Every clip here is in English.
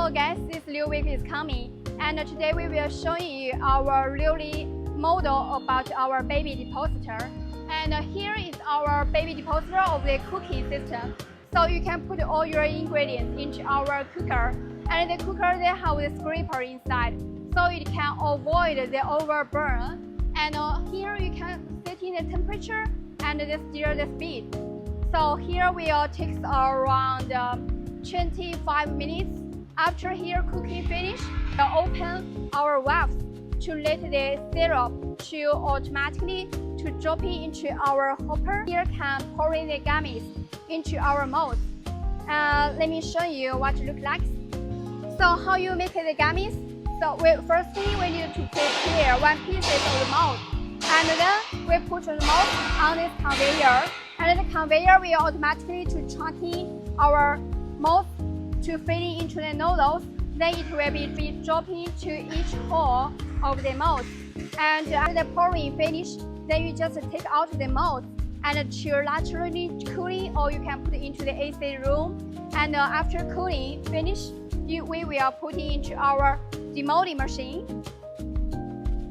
Hello guys, this new week is coming, and today we will show you our newly model about our baby depositor. And here is our baby depositor of the cooking system. So you can put all your ingredients into our cooker, and the cooker they have the scraper inside, so it can avoid the overburn. And here you can set in the temperature and steer the speed. So here will take around 25 minutes. After here cooking finish, we'll open our valves to let the syrup to automatically to drop it into our hopper. Here can pour in the gummies into our mold. Let me show you what it looks like. So how you make the gummies? So firstly we need to prepare one piece of the mold, and then we put the mold on this conveyor, and the conveyor will automatically to chuck in our mold to fit it into the noodles. Then it will be dropping to each hole of the mold. And after the pouring finish, then you just take out the mold and to naturally cooling, or you can put it into the AC room. And after cooling finish, we will put it into our demolding machine.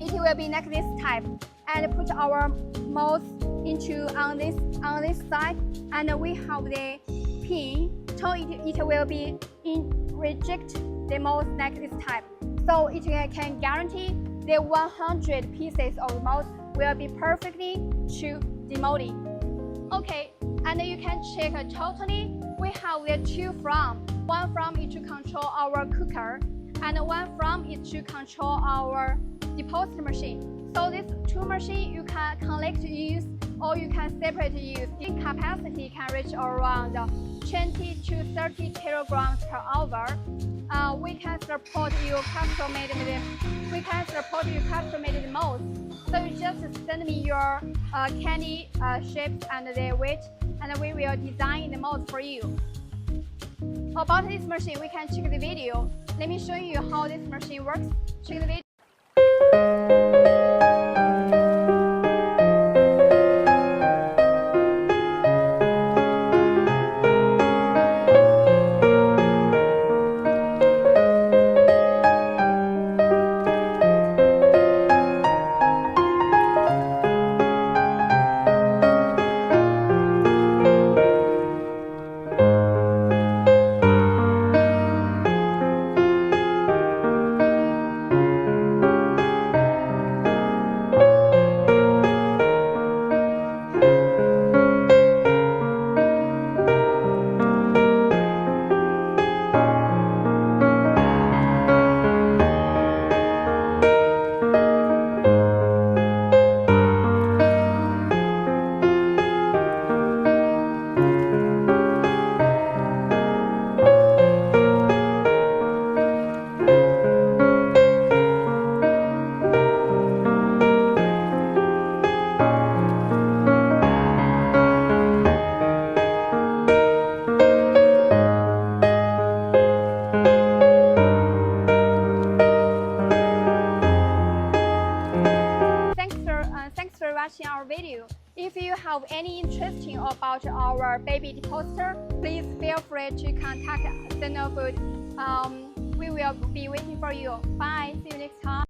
It will be like this type, and put our mold into on this side, and we have the pin. So it will be reject the mold like this type. So it can guarantee the 100 pieces of mold will be perfectly to demolding. Okay, and you can check totally. We have the two from. One from is to control our cooker, and one from is to control our deposit machine. So these two machines you can collect use, or you can separate use. The capacity can reach around 20 to 30 kilograms per hour. We can support your custom-made molds. So you just send me your candy shapes and the weight, and we will design the mold for you. About this machine, we can check the video. Let me show you how this machine works. Check the video. Thanks for watching our video. If you have any interesting about our baby depositor, please feel free to contact SINOFUDE. We will be waiting for you. Bye. See you next time.